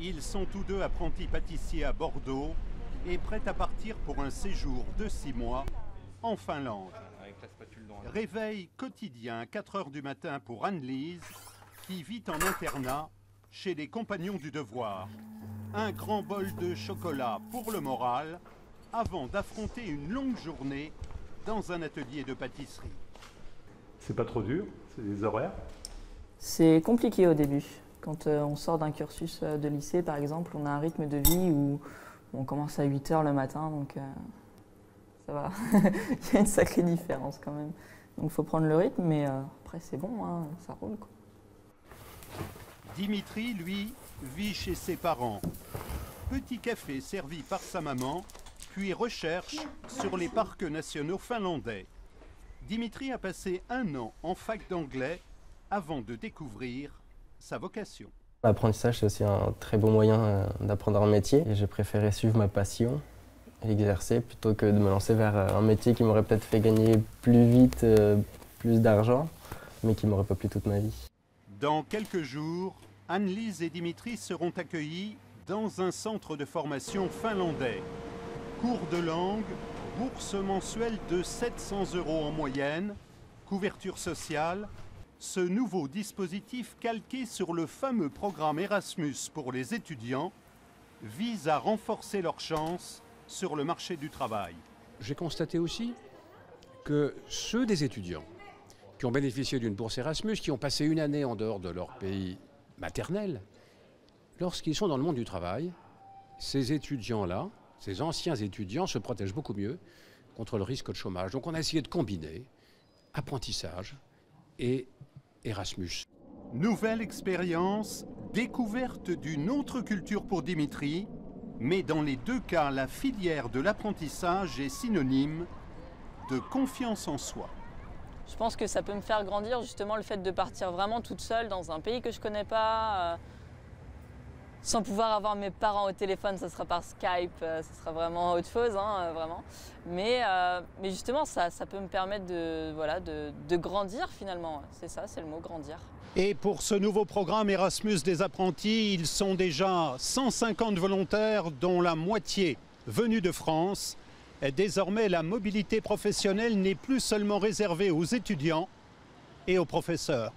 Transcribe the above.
Ils sont tous deux apprentis pâtissiers à Bordeaux et prêts à partir pour un séjour de 6 mois en Finlande. Réveil quotidien à 4 h du matin pour Anne-Lise, qui vit en internat chez les Compagnons du Devoir. Un grand bol de chocolat pour le moral, avant d'affronter une longue journée dans un atelier de pâtisserie. C'est pas trop dur, c'est des horaires? C'est compliqué au début. Quand on sort d'un cursus de lycée, par exemple, on a un rythme de vie où on commence à 8 h le matin, donc ça va. Il y a une sacrée différence quand même. Donc il faut prendre le rythme, mais après c'est bon, hein, ça roule, quoi. Dimitri, lui, vit chez ses parents. Petit café servi par sa maman, puis recherche sur les parcs nationaux finlandais. Dimitri a passé 1 an en fac d'anglais avant de découvrir sa vocation. L'apprentissage, c'est aussi un très beau moyen d'apprendre un métier. Et j'ai préféré suivre ma passion et exercer plutôt que de me lancer vers un métier qui m'aurait peut-être fait gagner plus vite, plus d'argent, mais qui m'aurait pas plu toute ma vie. Dans quelques jours, Anne-Lise et Dimitri seront accueillis dans un centre de formation finlandais. Cours de langue, bourse mensuelle de 700 € en moyenne, couverture sociale. Ce nouveau dispositif calqué sur le fameux programme Erasmus pour les étudiants vise à renforcer leurs chances sur le marché du travail. J'ai constaté aussi que ceux des étudiants qui ont bénéficié d'une bourse Erasmus, qui ont passé 1 année en dehors de leur pays maternel, lorsqu'ils sont dans le monde du travail, ces étudiants-là, ces anciens étudiants se protègent beaucoup mieux contre le risque de chômage. Donc on a essayé de combiner apprentissage et Erasmus. Nouvelle expérience, découverte d'une autre culture pour Dimitri, mais dans les 2 cas, la filière de l'apprentissage est synonyme de confiance en soi. Je pense que ça peut me faire grandir justement le fait de partir vraiment toute seule dans un pays que je connais pas, sans pouvoir avoir mes parents au téléphone, ça sera par Skype, ça sera vraiment autre chose, hein, vraiment. Mais justement, ça peut me permettre de grandir finalement. C'est ça, c'est le mot, grandir. Et pour ce nouveau programme Erasmus des apprentis, ils sont déjà 150 volontaires, dont la moitié venus de France. Et désormais, la mobilité professionnelle n'est plus seulement réservée aux étudiants et aux professeurs.